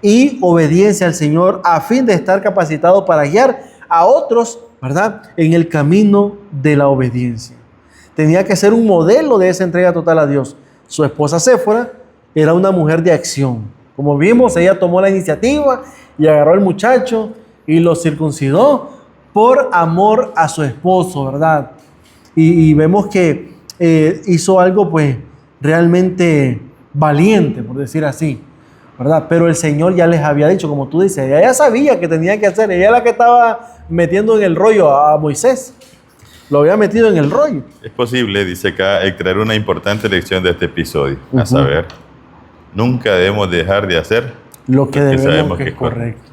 y obediencia al Señor a fin de estar capacitado para guiar a otros, ¿verdad?, en el camino de la obediencia. Tenía que ser un modelo de esa entrega total a Dios. Su esposa Séfora era una mujer de acción. Como vimos, ella tomó la iniciativa y agarró al muchacho y lo circuncidó por amor a su esposo, ¿verdad? Y vemos que hizo algo pues realmente valiente, por decir así, ¿verdad? Pero el Señor ya les había dicho, como tú dices, ella ya sabía que tenía que hacer, ella era la que estaba metiendo en el rollo a Moisés. Lo había metido en el rollo. Es posible, dice acá, extraer una importante lección de este episodio, a saber, nunca debemos dejar de hacer lo que debemos que es correcto.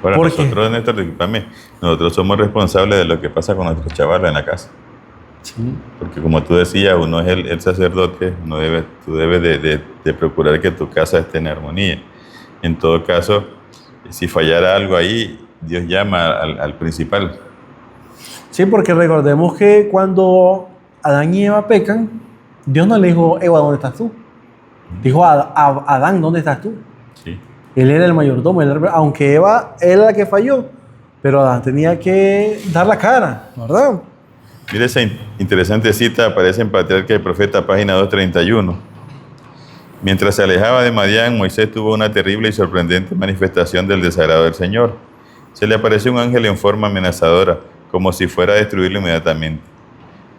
Ahora, nosotros somos responsables de lo que pasa con nuestros chavales en la casa. Sí. Porque como tú decías, uno es el sacerdote, tú debes de procurar que tu casa esté en armonía. En todo caso, si fallara algo ahí, Dios llama al principal. Sí, porque recordemos que cuando Adán y Eva pecan, Dios no le dijo, Eva, ¿dónde estás tú? Dijo a Adán, ¿dónde estás tú? Sí. Él era el mayordomo, aunque Eva era la que falló, pero Adán tenía que dar la cara, ¿verdad? Mira, esa interesante cita aparece en Patriarca y Profeta, página 231. Mientras se alejaba de Madián, Moisés tuvo una terrible y sorprendente manifestación del desagrado del Señor. Se le apareció un ángel en forma amenazadora, como si fuera a destruirlo inmediatamente.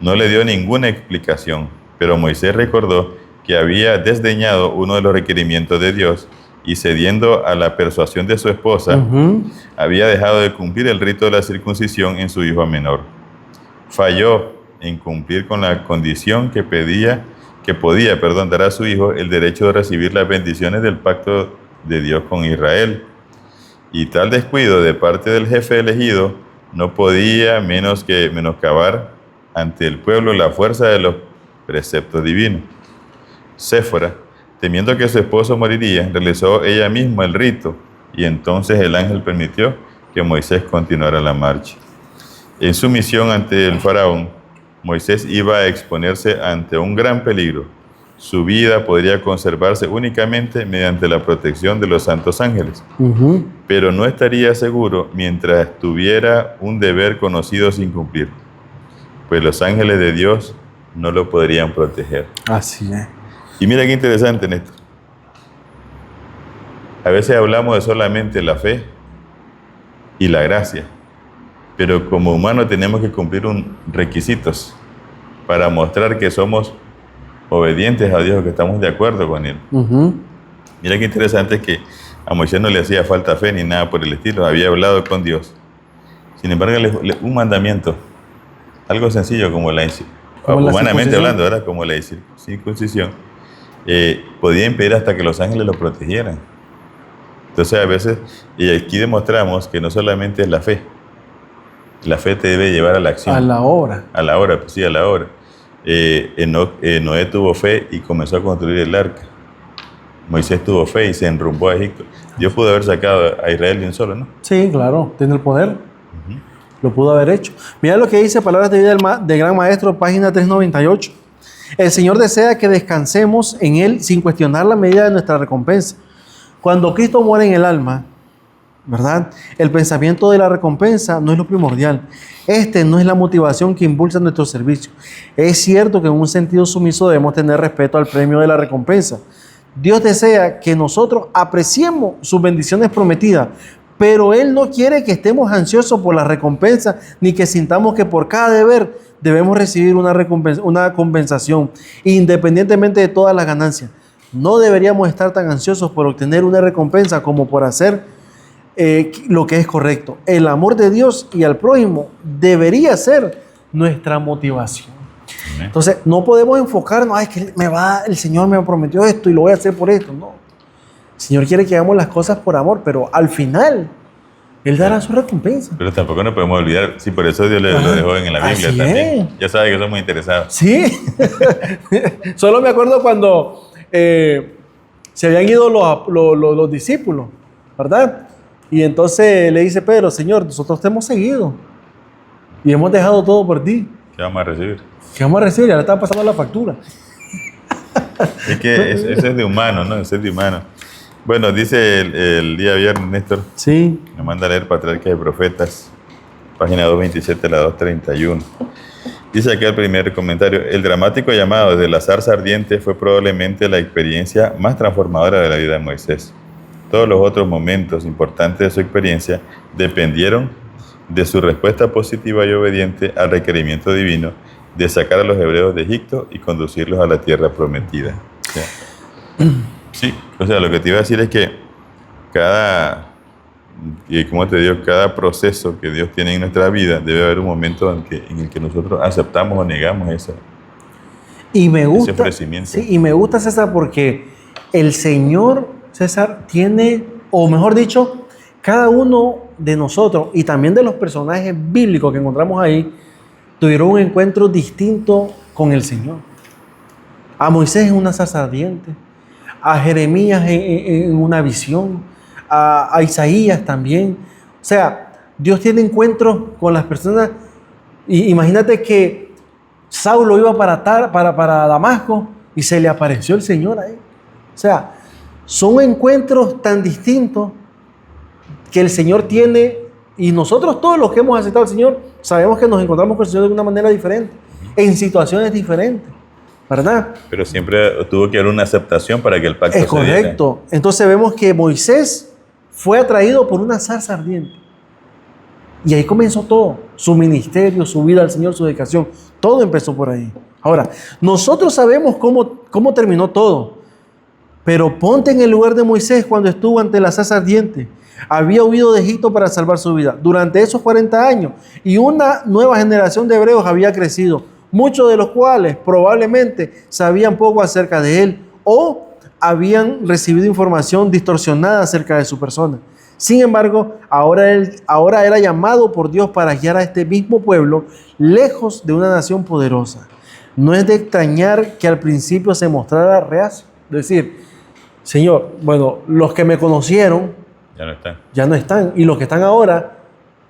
No le dio ninguna explicación, pero Moisés recordó que había desdeñado uno de los requerimientos de Dios y cediendo a la persuasión de su esposa, había dejado de cumplir el rito de la circuncisión en su hijo menor. Falló en cumplir con la condición que podía dar a su hijo el derecho de recibir las bendiciones del pacto de Dios con Israel. Y tal descuido de parte del jefe elegido no podía menos que menoscabar ante el pueblo la fuerza de los preceptos divinos. Séfora, temiendo que su esposo moriría, realizó ella misma el rito y entonces el ángel permitió que Moisés continuara la marcha. En su misión ante el faraón, Moisés iba a exponerse ante un gran peligro. Su vida podría conservarse únicamente mediante la protección de los santos ángeles, pero no estaría seguro mientras tuviera un deber conocido sin cumplir, pues los ángeles de Dios no lo podrían proteger. Así es. Y mira qué interesante en esto. A veces hablamos de solamente la fe y la gracia, pero como humanos tenemos que cumplir requisitos para mostrar que somos obedientes a Dios, que estamos de acuerdo con Él. Mira qué interesante que a Moisés no le hacía falta fe ni nada por el estilo, había hablado con Dios. Sin embargo, un mandamiento, algo sencillo como humanamente hablando, ¿verdad? Como la circuncisión, podía impedir hasta que los ángeles lo protegieran. Entonces a veces, y aquí demostramos que no solamente es la fe te debe llevar a la acción. A la obra. A la obra, pues sí, a la obra. Noé tuvo fe y comenzó a construir el arca. Moisés tuvo fe y se enrumbó a Egipto. Dios pudo haber sacado a Israel de un solo, ¿no? Sí, claro, tiene el poder. Lo pudo haber hecho. Mira lo que dice Palabras de Vida del Gran Maestro, página 398. El Señor desea que descansemos en Él sin cuestionar la medida de nuestra recompensa. Cuando Cristo muere en el alma, ¿verdad? El pensamiento de la recompensa no es lo primordial. No es la motivación que impulsa nuestro servicio. Es cierto que en un sentido sumiso debemos tener respeto al premio de la recompensa. Dios desea que nosotros apreciemos sus bendiciones prometidas, pero Él no quiere que estemos ansiosos por la recompensa, ni que sintamos que por cada deber debemos recibir una compensación, independientemente de todas las ganancias. No deberíamos estar tan ansiosos por obtener una recompensa como por hacer lo que es correcto. El amor de Dios y al prójimo debería ser nuestra motivación. Entonces, no podemos enfocarnos, es que el Señor me prometió esto y lo voy a hacer por esto. No. El Señor quiere que hagamos las cosas por amor, pero al final, Él dará su recompensa. Pero tampoco nos podemos olvidar, sí, por eso Dios lo dejó en la Biblia también. Ya sabe que somos interesados. Sí. Solo me acuerdo cuando se habían ido los discípulos, ¿verdad? Y entonces le dice Pedro, Señor, nosotros te hemos seguido y hemos dejado todo por ti. ¿Qué vamos a recibir? ¿Qué vamos a recibir? Ahora están pasando la factura. Es que eso es de humano, ¿no? Eso es de humano. Bueno, dice el día viernes, Néstor. Sí. Me manda a leer Patriarcas y Profetas, página 227 a la 231. Dice acá el primer comentario: el dramático llamado desde la zarza ardiente fue probablemente la experiencia más transformadora de la vida de Moisés. Todos los otros momentos importantes de su experiencia dependieron de su respuesta positiva y obediente al requerimiento divino de sacar a los hebreos de Egipto y conducirlos a la tierra prometida. O sea, lo que te iba a decir es que cada proceso que Dios tiene en nuestra vida, debe haber un momento en el que nosotros aceptamos o negamos ese ofrecimiento. Sí, y me gusta, César, porque el Señor, César, tiene, o mejor dicho, cada uno de nosotros y también de los personajes bíblicos que encontramos ahí, tuvieron un encuentro distinto con el Señor. A Moisés en una zarza ardiente, a Jeremías en una visión, a Isaías también. O sea, Dios tiene encuentros con las personas. Y imagínate que Saulo iba para Damasco y se le apareció el Señor ahí. O sea, son encuentros tan distintos que el Señor tiene, y nosotros todos los que hemos aceptado al Señor sabemos que nos encontramos con el Señor de una manera diferente, en situaciones diferentes, ¿verdad? Pero siempre tuvo que haber una aceptación para que el pacto se diera. Es correcto. Entonces vemos que Moisés fue atraído por una zarza ardiente. Y ahí comenzó todo, su ministerio, su vida al Señor, su dedicación, todo empezó por ahí. Ahora, nosotros sabemos cómo terminó todo, pero ponte en el lugar de Moisés cuando estuvo ante la zarza ardiente. Había huido de Egipto para salvar su vida durante esos 40 años y una nueva generación de hebreos había crecido, muchos de los cuales probablemente sabían poco acerca de él o habían recibido información distorsionada acerca de su persona. Sin embargo, ahora era llamado por Dios para guiar a este mismo pueblo lejos de una nación poderosa. No es de extrañar que al principio se mostrara reacio. Es decir, Señor, bueno, los que me conocieron ya no están. Y los que están ahora,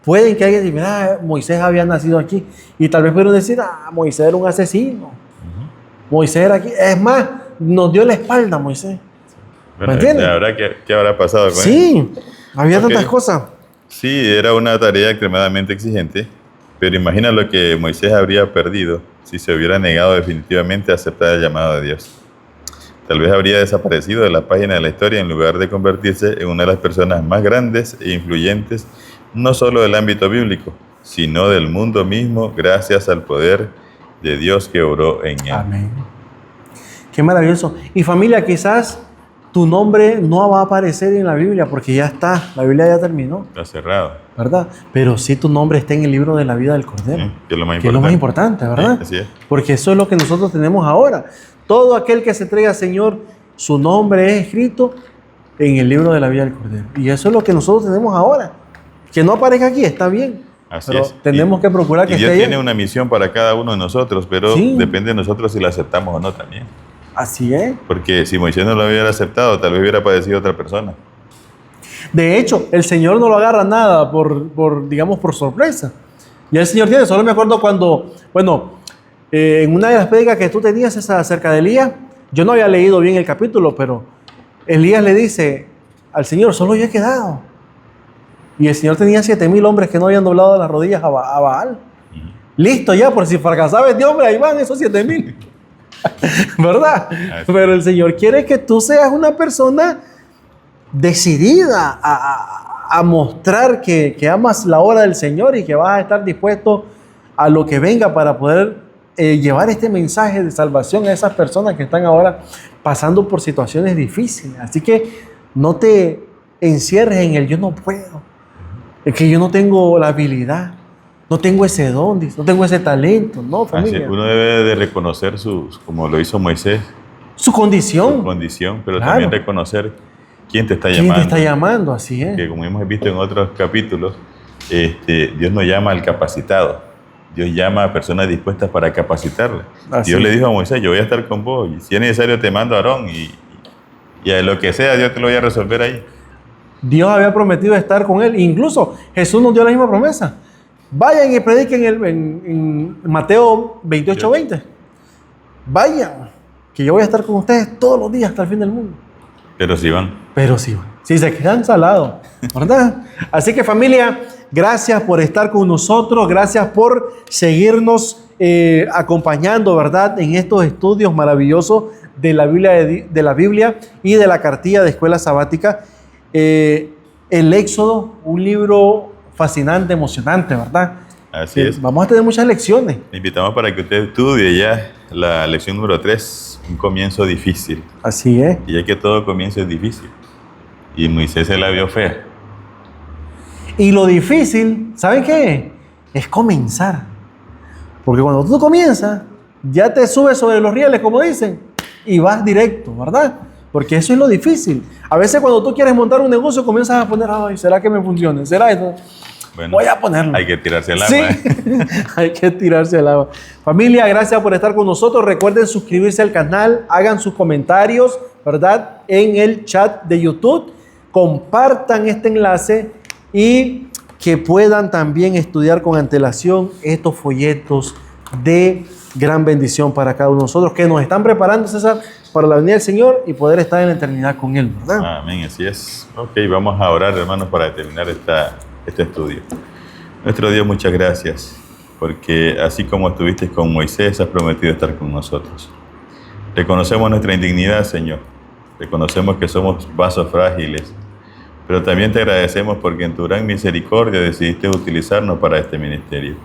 pueden que alguien diga, Moisés había nacido aquí. Y tal vez pudieron decir, Moisés era un asesino. Moisés era aquí. Es más, nos dio la espalda Moisés. Bueno, ¿me entiendes? ¿Qué habrá pasado con él? Sí, había tantas cosas. Sí, era una tarea extremadamente exigente, pero imagina lo que Moisés habría perdido si se hubiera negado definitivamente a aceptar el llamado de Dios. Tal vez habría desaparecido de la página de la historia en lugar de convertirse en una de las personas más grandes e influyentes, no solo del ámbito bíblico, sino del mundo mismo, gracias al poder de Dios que obró en él. Amén. Qué maravilloso. Y familia, quizás tu nombre no va a aparecer en la Biblia porque ya está, la Biblia ya terminó, Está cerrado. ¿verdad? Pero sí tu nombre está en el libro de la vida del Cordero, Sí, que es lo más que es lo más importante, ¿verdad? Sí, así es. Porque eso es lo que nosotros tenemos ahora. Todo aquel que se entrega al Señor, su nombre es escrito en el libro de la vida del Cordero. Y eso es lo que nosotros tenemos ahora. Que no aparezca aquí, está bien. Así Pero es. tenemos que procurar que Y esté Dios ahí. tiene una misión para cada uno de nosotros, pero Sí. depende de nosotros si la aceptamos o no también. Así es. Porque si Moisés no lo hubiera aceptado, tal vez hubiera padecido otra persona. De hecho, el Señor no lo agarra nada digamos, por sorpresa. Y el Señor tiene, solo me acuerdo cuando, en una de las prédicas que tú tenías esa acerca de Elías, yo no había leído bien el capítulo, pero Elías le dice al Señor, solo yo he quedado. Y el Señor tenía 7,000 hombres que no habían doblado las rodillas a Baal. Listo ya, por si fracasaba este hombre, ahí van esos 7,000. ¿Verdad? Así. Pero el Señor quiere que tú seas una persona decidida a mostrar que amas la obra del Señor y que vas a estar dispuesto a lo que venga para poder llevar este mensaje de salvación a esas personas que están ahora pasando por situaciones difíciles. Así que no te encierres en el yo no puedo, es que yo no tengo la habilidad, no tengo ese don, no tengo ese talento, no, Así familia. es. Uno debe de reconocer como lo hizo Moisés, Su condición. su condición, pero Claro. también reconocer quién te está ¿Quién llamando. te está llamando? Así es. Que como hemos visto en otros capítulos, Dios no llama al capacitado. Dios llama a personas dispuestas para capacitarle. Así Dios le es. dijo a Moisés, yo voy a estar con vos, y si es necesario te mando a Aarón, y a lo que sea, Dios te lo voy a resolver ahí. Dios había prometido estar con él. Incluso Jesús nos dio la misma promesa. Vayan y prediquen en Mateo 28:20. Vayan, que yo voy a estar con ustedes todos los días hasta el fin del mundo. Pero si van, Pero sí, si se quedan salados, ¿verdad? Así que familia, gracias por estar con nosotros, gracias por seguirnos acompañando, ¿verdad? En estos estudios maravillosos de la Biblia y de la cartilla de Escuela Sabática. El Éxodo, un libro fascinante, emocionante, ¿verdad? así es. Vamos a tener muchas lecciones. Le invitamos para que usted estudie ya la lección número 3, un comienzo difícil. Así es. Y ya que todo comienzo es difícil. Y Moisés se la vio fea. Y lo difícil, ¿saben qué? Es comenzar. Porque cuando tú comienzas, ya te subes sobre los rieles, como dicen, y vas directo, ¿verdad? Porque eso es lo difícil. A veces cuando tú quieres montar un negocio, comienzas a poner, ay, ¿será que me funcione? ¿Será esto? Bueno, Voy a ponerlo. hay que tirarse al agua. Sí, ¿eh? hay que tirarse al agua. Familia, gracias por estar con nosotros. Recuerden suscribirse al canal, hagan sus comentarios, ¿verdad? En el chat de YouTube. Compartan este enlace y que puedan también estudiar con antelación estos folletos de gran bendición para cada uno de nosotros que nos están preparando, César, para la venida del Señor y poder estar en la eternidad con Él, ¿verdad? Amén, así es. Ok, vamos a orar, hermanos, para terminar este estudio. Nuestro Dios, muchas gracias, porque así como estuviste con Moisés, has prometido estar con nosotros. Reconocemos nuestra indignidad, Señor. Reconocemos que somos vasos frágiles, pero también te agradecemos porque en tu gran misericordia decidiste utilizarnos para este ministerio.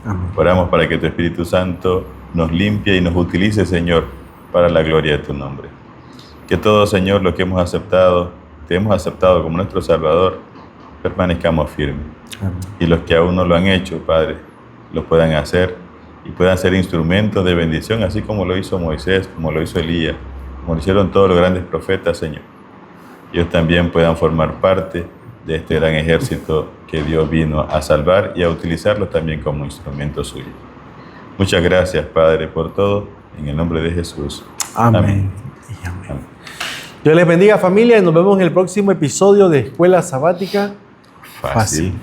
Amén. Oramos para que tu Espíritu Santo nos limpie y nos utilice, Señor, para la gloria de tu nombre. Que todos, Señor, los que hemos aceptado, te hemos aceptado como nuestro Salvador, permanezcamos firmes. Amén. Y los que aún no lo han hecho, Padre, lo puedan hacer y puedan ser instrumentos de bendición, así como lo hizo Moisés, como lo hizo Elías, como lo hicieron todos los grandes profetas, Señor. Ellos también puedan formar parte de este gran ejército que Dios vino a salvar y a utilizarlos también como instrumento suyo. Muchas gracias, Padre, por todo. En el nombre de Jesús. Amén. Y amén. Dios les bendiga, familia, y nos vemos en el próximo episodio de Escuela Sabática Fácil.